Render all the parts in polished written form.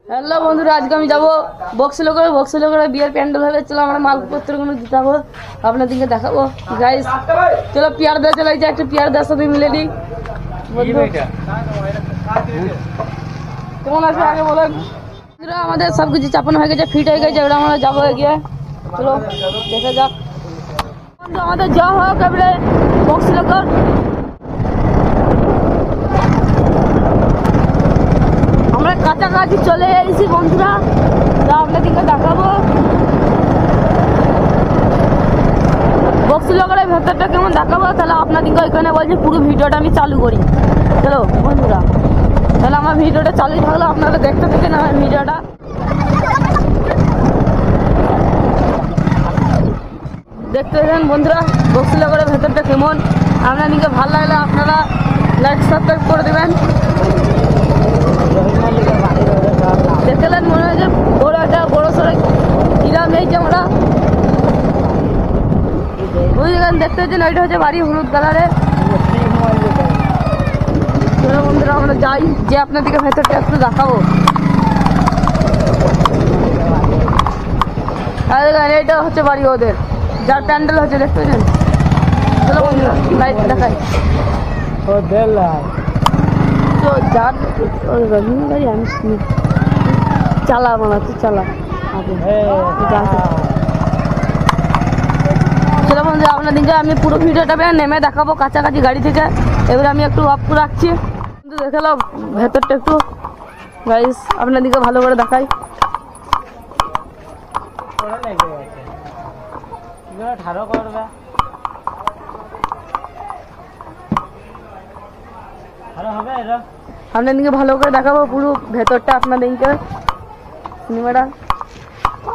Hello বন্ধুরা, আজকে আমি যাবো বক্সিলোকের বিয়ের প্যান্ডেল হবে। চলো আমরা মালপত্রগুলো দিতে যাবো, আপনাদেরকে দেখাবো। গাইস চলো পিয়ার দেওয়া চলে যায়, একটু পিয়ার দেওয়ার সাথে মিলে দিই। কেমন আছে আগে বলেন। আমাদের সবকিছু চাপানো হয়ে গেছে, ফিট হয়ে গেছে, ওটা আমরা যাবো এগিয়ে। চলো দেখা যাক। আমাদের যাওয়া হোক এবারে বক্সিলোকের। আমরা কাছাকাছি চলে এসেছি বন্ধুরা, তা আপনাদেরকে দেখাবো বক্সিলোকের ভেতরটা কেমন দেখাবো। তাহলে আপনাদেরকে এখানে বলছি পুরো ভিডিওটা আমি চালু করি। চলো বন্ধুরা, তাহলে আমার ভিডিওটা চালু থাকলো, আপনারা দেখতে থাকেন আমার ভিডিওটা। দেখতে থাকেন বন্ধুরা বক্সিলোকের ভেতরটা কেমন। আপনাদেরকে ভালো লাগলে আপনারা লাইক সাবস্ক্রাইব করে দেবেন। দেখলেন মনে হয় যে বড় একটা বড় সড়ো গ্রাম হয়েছে। আমরা ওই জায়গায় দেখতে হচ্ছেন, ওইটা হচ্ছে বাড়ি হলুদ কালারে। বন্ধুরা আমরা যাই, যে আপনাদেরকে ভেতরটা একটু দেখাবো। এইটা হচ্ছে বাড়ি ওদের, যার প্যান্ডেল হচ্ছে দেখতে পাচ্ছেন। চলো বন্ধুরা লাইট দেখাই। তো যার রঙিন গাড়ি আমি চালা বানাচ্ছি, চালা চলো বন্ধুরা আপনাদেরকে আমি পুরো ভিডিওটা নেমে দেখাবো কাছাকাছি গাড়ি থেকে। এবারে আমি একটু অফ করে রাখছি, কিন্তু দেখালো ভেতরটা একটু গাইস আপনাদেরকে ভালো করে দেখাই। আপনাদেরকে ভালো করে দেখাবো পুরো ভেতরটা। আপনাদেরকে সিনেমাটা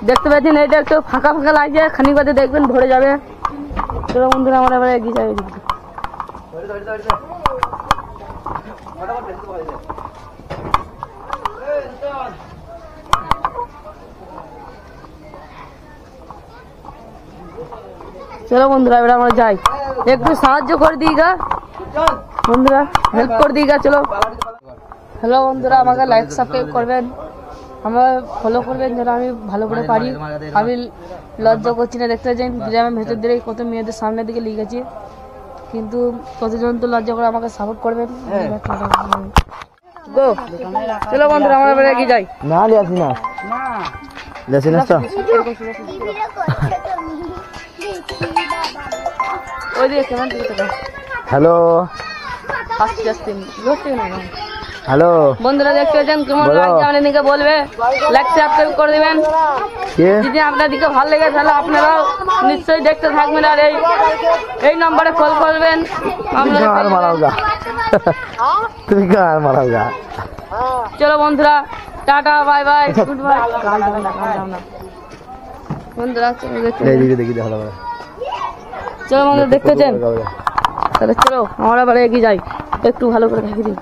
দেখতে পাচ্ছেন, এটা একটু ফাঁকা ফাঁকা লাগছে, খানিক বাদে দেখবেন ভরে যাবে। চলো বন্ধুরা আমরা এবার এগিয়ে যাই। চলো বন্ধুরা এবার আমরা যাই, একটু সাহায্য করে দিই গা বন্ধুরা, হেল্প করে দিই গা। চলো হ্যালো বন্ধুরা, আমাকে লাইক সাবস্ক্রাইব করবেন, আমার ফলো করবেন যেন আমি ভালো করে পারি। আমি লজ্জা করছি না, দেখতে যাই গ্রামের ভেতর দিয়ে কত মেয়েদের সামনের দিকে লিখেছি, কিন্তু কতজন তো লজ্জা করে আমাকে সাপোর্ট করবেন। চলো বন্ধুরা আমরা এবার এগিয়ে যাই। না আসি না ওই দিকে কেমন হ্যালো হ্যালো বন্ধুরা দেখতে পাচ্ছেন কেমন লাগছে, আপনাদেরকে বলবে লাইক সাবস্ক্রাইব করে দিবেন। যদি আপনাদেরকে ভালো লেগে তাহলে আপনারাও নিশ্চয়ই দেখতে থাকবেন, আর এই নম্বরে কল করবেন। চলো বন্ধুরা tata bye bye good bye বন্ধুরা। চলো বন্ধুরা দেখতে চান, তাহলে চলো আমরা বাড়ি এগিয়ে যাই, একটু ভালো করে দেখে দিই।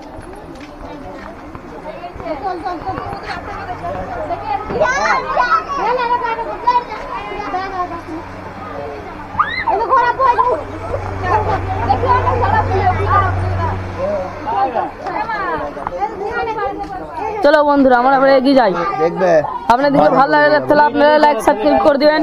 চলো বন্ধুরা আমরা এগিয়ে যাই, দেখবে আপনাদের ভালো লাগে তাহলে আপনারা লাইক সাবস্ক্রাইব করে দিবেন।